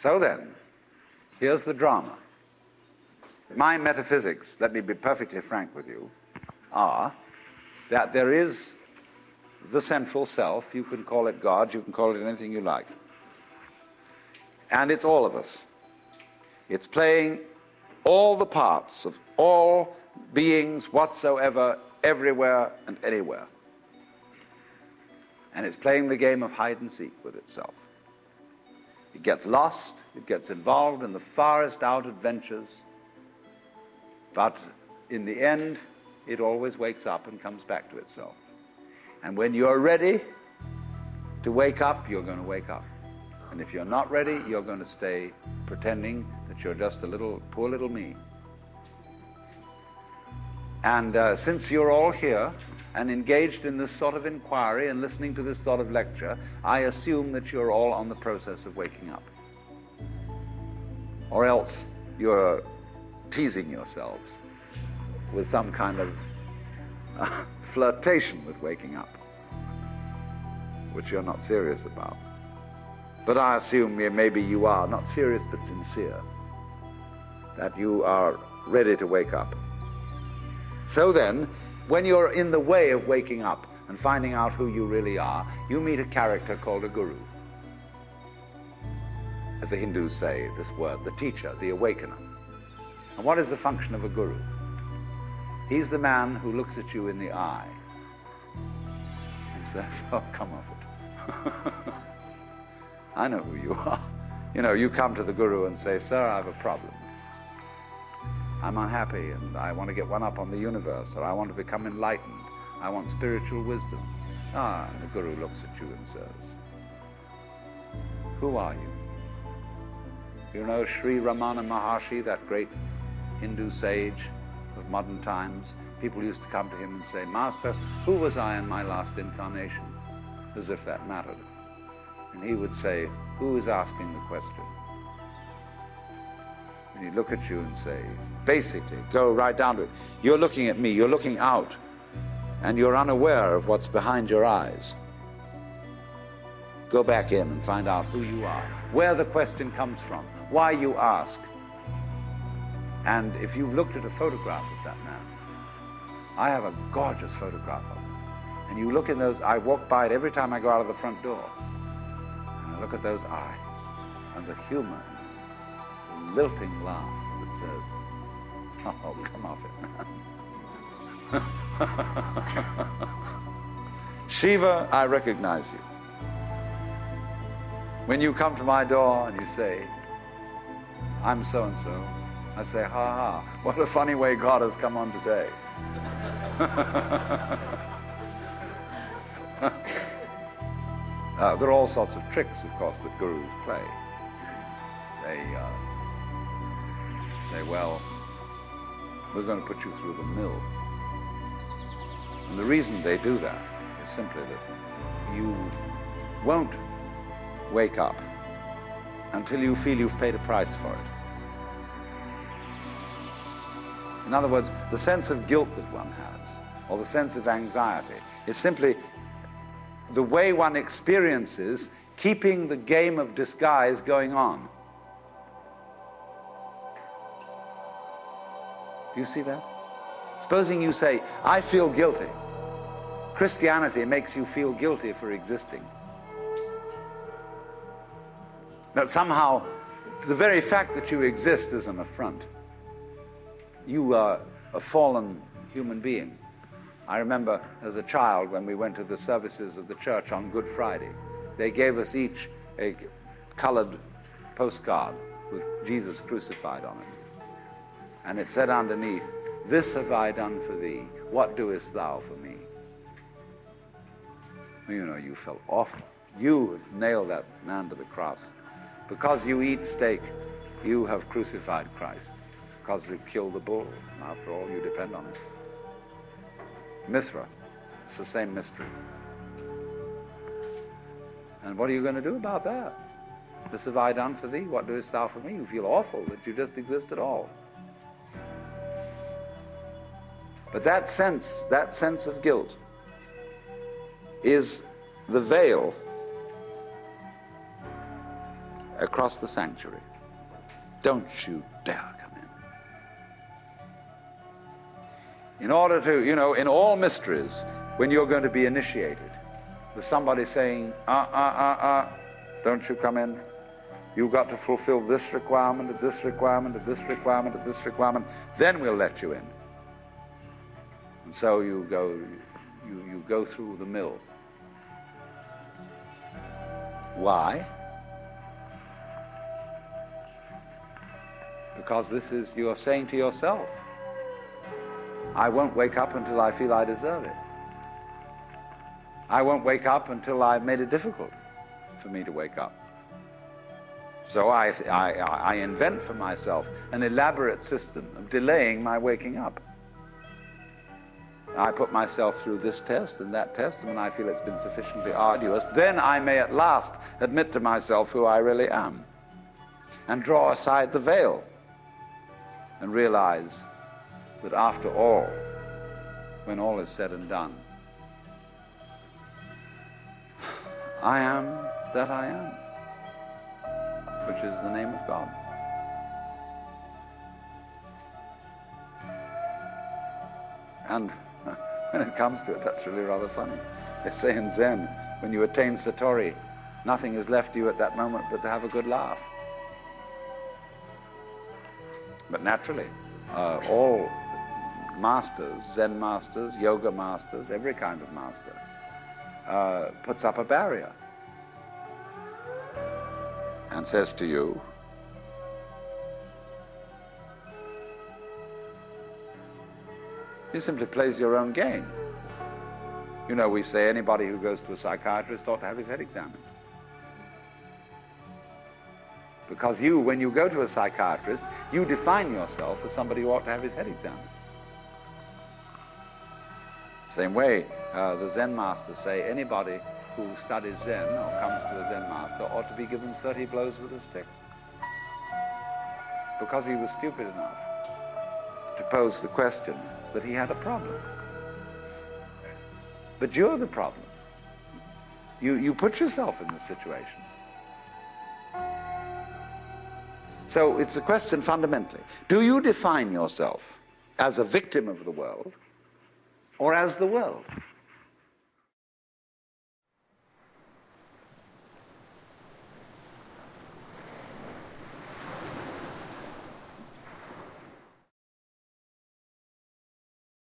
So then, here's the drama. My metaphysics, let me be perfectly frank with you, are that there is the central self. You can call it God, you can call it anything you like. And it's all of us. It's playing all the parts of all beings whatsoever, everywhere and anywhere. And it's playing the game of hide and seek with itself. It gets lost, it gets involved in the farthest out adventures, but in the end, it always wakes up and comes back to itself. And when you're ready to wake up, you're going to wake up. And if you're not ready, you're going to stay pretending that you're just a little, poor little me. And since you're all here and engaged in this sort of inquiry and listening to this sort of lecture, I assume that you're all on the process of waking up. Or else you're teasing yourselves with some kind of flirtation with waking up, which you're not serious about. But I assume maybe you are, not serious but sincere, that you are ready to wake up. So then, when you're in the way of waking up and finding out who you really are, you meet a character called a guru. As the Hindus say this word, the teacher, the awakener. And what is the function of a guru? He's the man who looks at you in the eye and says, oh, come off it. I know who you are. You know, you come to the guru and say, sir, I have a problem. I'm unhappy and I want to get one up on the universe, or I want to become enlightened. I want spiritual wisdom. Ah, and the guru looks at you and says, who are you? You know Sri Ramana Maharshi, that great Hindu sage of modern times? People used to come to him and say, Master, who was I in my last incarnation? As if that mattered. And he would say, who is asking the question? And he'd look at you and say, basically, go right down to it. You're looking at me, you're looking out, and you're unaware of what's behind your eyes. Go back in and find out who you are, where the question comes from, why you ask. And if you've looked at a photograph of that man, I have a gorgeous photograph of him. And you look in those, I walk by it every time I go out of the front door. And I look at those eyes and the humor, the lilting laugh that says, oh, come off it, man. Shiva, I recognize you. When you come to my door and you say, I'm so-and-so, I say, ha ha, what a funny way God has come on today. There are all sorts of tricks, of course, that gurus play. They say, well, we're going to put you through the mill. And the reason they do that is simply that you won't wake up until you feel you've paid a price for it. In other words, the sense of guilt that one has, or the sense of anxiety, is simply the way one experiences keeping the game of disguise going on. Do you see that? Supposing you say, I feel guilty. Christianity makes you feel guilty for existing. That somehow the very fact that you exist is an affront. You are a fallen human being. I remember as a child when we went to the services of the church on Good Friday, they gave us each a colored postcard with Jesus crucified on it. And it said underneath, this have I done for thee, what doest thou for me? You know, you felt awful. You nailed that man to the cross. Because you eat steak, you have crucified Christ. Because you killed the bull. After all, you depend on it. Mithra, it's the same mystery. And what are you going to do about that? This have I done for thee, what doest thou for me? You feel awful that you just exist at all. But that sense of guilt is the veil. across the sanctuary. Don't you dare come in. In order to, in all mysteries, when you're going to be initiated, there's somebody saying, don't you come in. You've got to fulfill this requirement, and this requirement, and this requirement, and this requirement, then we'll let you in. And so you go through the mill. Why? Because you're saying to yourself, I won't wake up until I feel I deserve it. I won't wake up until I've made it difficult for me to wake up. So I invent for myself an elaborate system of delaying my waking up. I put myself through this test and that test, and when I feel it's been sufficiently arduous, then I may at last admit to myself who I really am and draw aside the veil and realize that after all, when all is said and done, I am that I am, which is the name of God. And when it comes to it, that's really rather funny. They say in Zen, when you attain Satori, nothing is left to you at that moment but to have a good laugh. But naturally, all masters, Zen masters, yoga masters, every kind of master, puts up a barrier and says to you, he simply plays your own game. We say anybody who goes to a psychiatrist ought to have his head examined. Because when you go to a psychiatrist, you define yourself as somebody who ought to have his head examined. Same way, the Zen masters say anybody who studies Zen or comes to a Zen master ought to be given 30 blows with a stick. Because he was stupid enough to pose the question that he had a problem. But you're the problem. You put yourself in this situation. So it's a question fundamentally. Do you define yourself as a victim of the world or as the world?